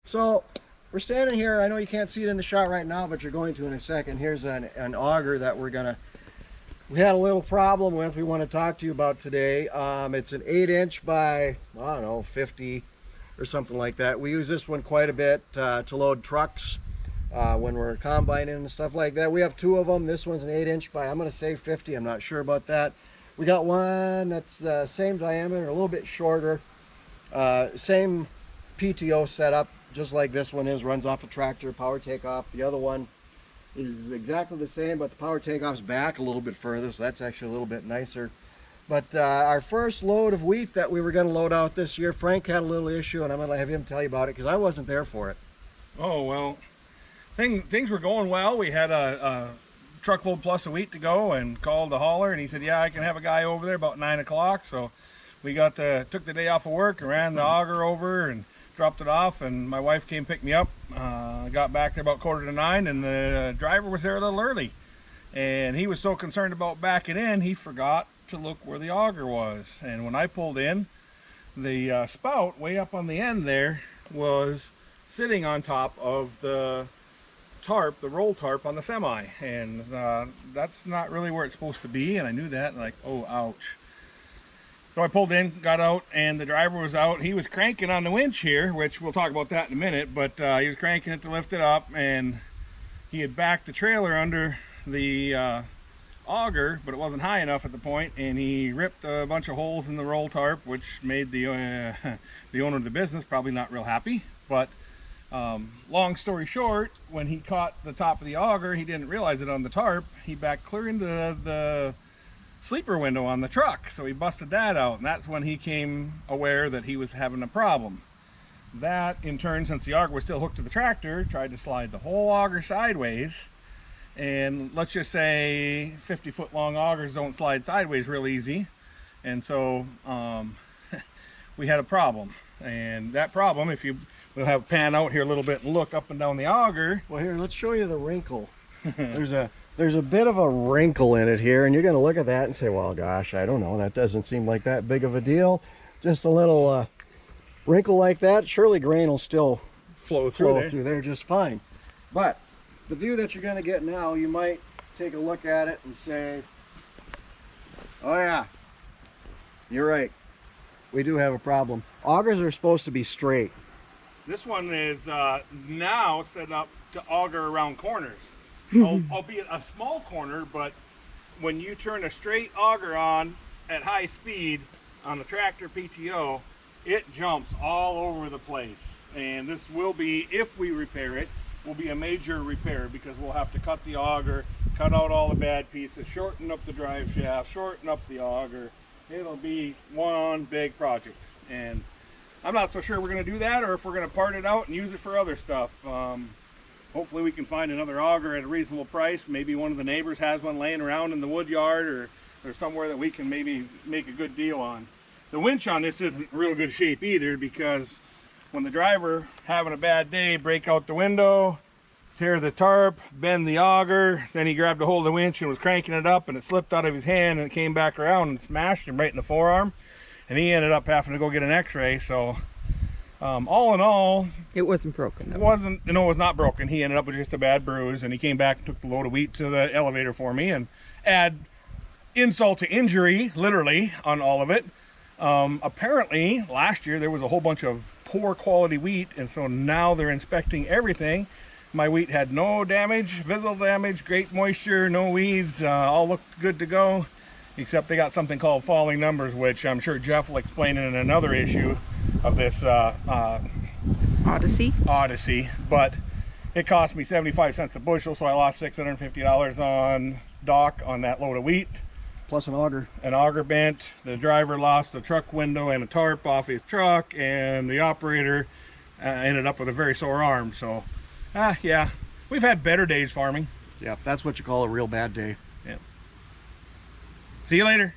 So we're standing here. I know you can't see it in the shot right now, but you're going to in a second. Here's an auger that we had a little problem with, we want to talk to you about today. It's an 8-inch by, I don't know, 50 or something like that. We use this one quite a bit to load trucks when we're combining and stuff like that. We have two of them. This one's an 8-inch by, I'm going to say 50. I'm not sure about that. We got one that's the same diameter, a little bit shorter. Same PTO setup, just like this one is, runs off a tractor, power takeoff. The other one is exactly the same, but the power takeoff's back a little bit further, so that's actually a little bit nicer. But our first load of wheat that we were going to load out this year, Frank had a little issue, and I'm going to have him tell you about it because I wasn't there for it. Oh, well, things were going well. We had a truckload plus of wheat to go and called the hauler, and he said, yeah, I can have a guy over there about 9 o'clock. So we took the day off of work and ran the auger over and dropped it off, and my wife came pick me up. I got back there about 8:45, and the driver was there a little early, and he was so concerned about backing in, he forgot to look where the auger was. And when I pulled in, the spout way up on the end there was sitting on top of the tarp, the roll tarp on the semi, and that's not really where it's supposed to be, and I knew that, and like, oh, ouch. So I pulled in, got out, and the driver was out. He was cranking on the winch here, which we'll talk about that in a minute, but he was cranking it to lift it up, and he had backed the trailer under the auger, but it wasn't high enough at the point, and he ripped a bunch of holes in the roll tarp, which made the owner of the business probably not real happy. But long story short, when he caught the top of the auger, he didn't realize it on the tarp. He backed clear into the sleeper window on the truck, so he busted that out, and that's when he came aware that he was having a problem. That in turn, since the auger was still hooked to the tractor, tried to slide the whole auger sideways, and let's just say 50-foot long augers don't slide sideways real easy, and so we had a problem. And that problem, if we'll have pan out here a little bit and look up and down the auger. Well, here, let's show you the wrinkle. There's a bit of a wrinkle in it here, and you're going to look at that and say, well, gosh, I don't know, that doesn't seem like that big of a deal. Just a little wrinkle like that. Surely grain will still flow through there just fine. But the view that you're going to get now, you might take a look at it and say, oh yeah, you're right, we do have a problem. Augers are supposed to be straight. This one is now set up to auger around corners. Albeit a small corner, but when you turn a straight auger on at high speed on the tractor PTO, it jumps all over the place. And this will be, if we repair it, will be a major repair, because we'll have to cut the auger, cut out all the bad pieces, shorten up the drive shaft, shorten up the auger. It'll be one big project, and I'm not so sure we're going to do that, or if we're going to part it out and use it for other stuff. Hopefully we can find another auger at a reasonable price. Maybe one of the neighbors has one laying around in the wood yard, or somewhere that we can maybe make a good deal on. The winch on this isn't real good shape either, because when the driver having a bad day, break out the window, tear the tarp, bend the auger, then he grabbed a hold of the winch and was cranking it up, and it slipped out of his hand and it came back around and smashed him right in the forearm, and he ended up having to go get an x-ray. So all in all, it wasn't broken. It was not broken. He ended up with just a bad bruise, and he came back and took the load of wheat to the elevator for me, and add insult to injury, literally, on all of it. Apparently last year there was a whole bunch of poor quality wheat, and so now they're inspecting everything. My wheat had no damage, visible damage, great moisture, no weeds, all looked good to go, except they got something called falling numbers, which I'm sure Jeff will explain in another issue of this Odyssey. But it cost me 75 cents a bushel, so I lost $650 on dock on that load of wheat. Plus an auger. An auger bent. The driver lost a truck window and a tarp off his truck, and the operator ended up with a very sore arm. So, yeah, we've had better days farming. Yeah, that's what you call a real bad day. Yeah. See you later.